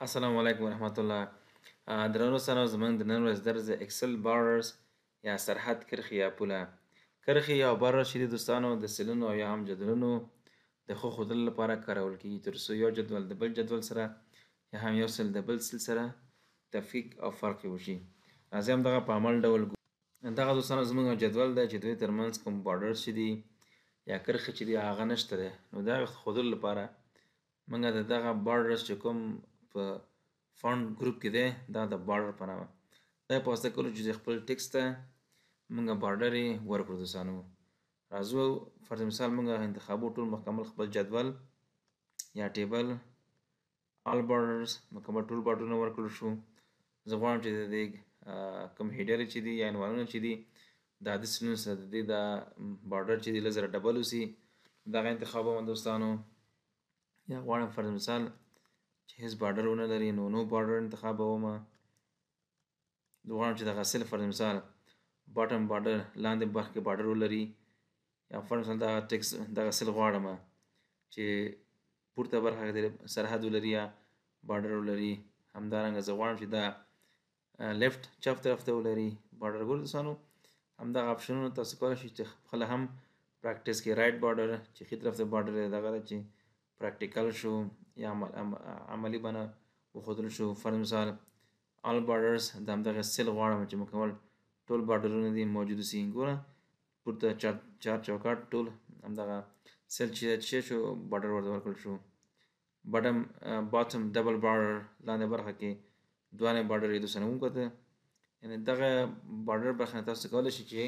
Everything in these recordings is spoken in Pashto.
السلام علیکم ورحمت الله. درنو دوستانو، زموږ د نن ورځ درس د اکسل بارډرز یا سرحد کرښې یا پوله. کرښې یا بارډر چې دي دوستانو د سلونو او یا هم جدولونو د ښه ښودلو لپاره کارول کېږي، تر څو یو جدول د بل جدول سره یا هم یو سل د بل سل سره تفکیک او فرق وشي. راځئ همدغه په عمل ډول دغه دوستانو زموږ جدول دی چې دوی ترمنځ کوم بارډرز چې دي یا کرښې چې دي هغه نشته دی. نو د هغه ښودلو لپاره موږ د دغه بارډرز چې کوم په فونټ ګروپ کې دی دا د بارډر په نامه دا په واسطه کولو چې خپل ټکسټ ته موږ بارډر یې ورکړو. دوستانو راځو فرض مثال موږ انتخابو ټول مکمل خپل جدول یا ټیبل آل بارډرز مکمل ټول بارډرونه ورکړل شو. زه غواړم چې د دې کوم هیډر چې دي یا عنوانونه چې دي دا د سلونو سره د دې دا بارډر چې دی لږ زره ډبل وسي دغه انتخابوم دوستانو. یا غواړم فرض مثال چې هیڅ بارډر ونه لري نو بارډر انتخابوم. زه غواړم چې دغه سل فرض مثال باټم بارډر لاندې برخه کې بارډر ولري یا فرض مثال دغه ټکس دغه سل غواړم چې پورته برخه کې سرحد ولري یا بارډر ولري. همدارنګه زه غواړم چې دا لیفت چپ طرف ته ولري بارډر. ګورئ دوستانو همدغه اپشنونه تاسو کولی شئ چې خپله هم پریکټس کې رایټ بارډر چې ښي طرف ته بارډر دی دغه ده چې پریکټیکل شو یا عملی بڼه وښودل شو. فرض مثال آل بارډرز د همدغه سل غواړم چې مکمل ټول بارډرونه دي موجود وسي. ګوره پورته چار چوکاټ ټول همدغه سل چې شو بارډر ورته ورکړل شو. باټم ډبل بارډر لاندې برخه کې دوانې بارډر یې دوستانو وکته. یعنې دغه بارډر برخه نه تاسو کولی شئ چې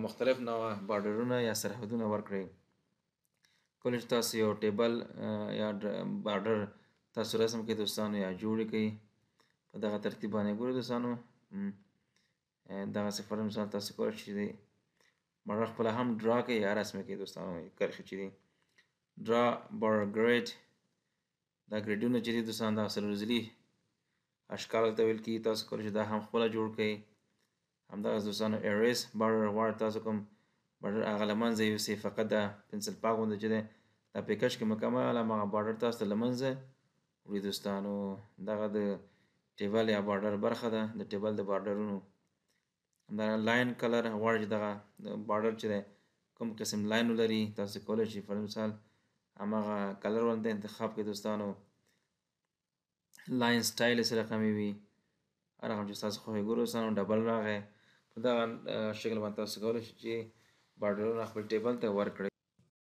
مختلف نوعه بارډرونه یا سرحدونه ورکړئ. کولی شئ تاسو یو ټیبل یا بارډر تاسو رسم کړئ دوستانو یا جوړ کړئ په دغه ترتیب باندې. ګورئ دوستانو دغسې فرض مثال تاسو کولی شئ چې بارډر خپله هم ډرا کړئ یا رسم کړئ دوستانو. کرښې چې دي ډرا بارډر ګریډ دا ګریډونه چې دي دوستانو دا څلورضلعي اشکال ته ویل کېږي. تاسو کولی شئ دا هم خپله جوړ کړئ. همدغسې دوستانو اریز بارډر غواړئ تاسو کوم بارډر هغه له منځه یوسئ فقط دا پنسل پاک غوندې چې دی دا پیکج کې مکمل هماغه بارډر تاسو ته له منځه وړي دوستانو. دغه د ټیبل یا بارډر برخه ده د ټیبل د بارډرونو. همدارنګه لاین کلر غواړئ چې دغه بارډر چې دی کوم قسم لاین ولري تاسو کولی شئ فرض مثال هماغه کلر ورته انتخاب کړئ دوستانو. لاین سټایل یې څه رقمي وي هر رقم چې ستاسو خوښ وي. ګورئ دوستانو ډبل راغی په دغه شکل باندې تاسو کولی شئ چې بارډرونه خپل ټیبل ته ورکړئ.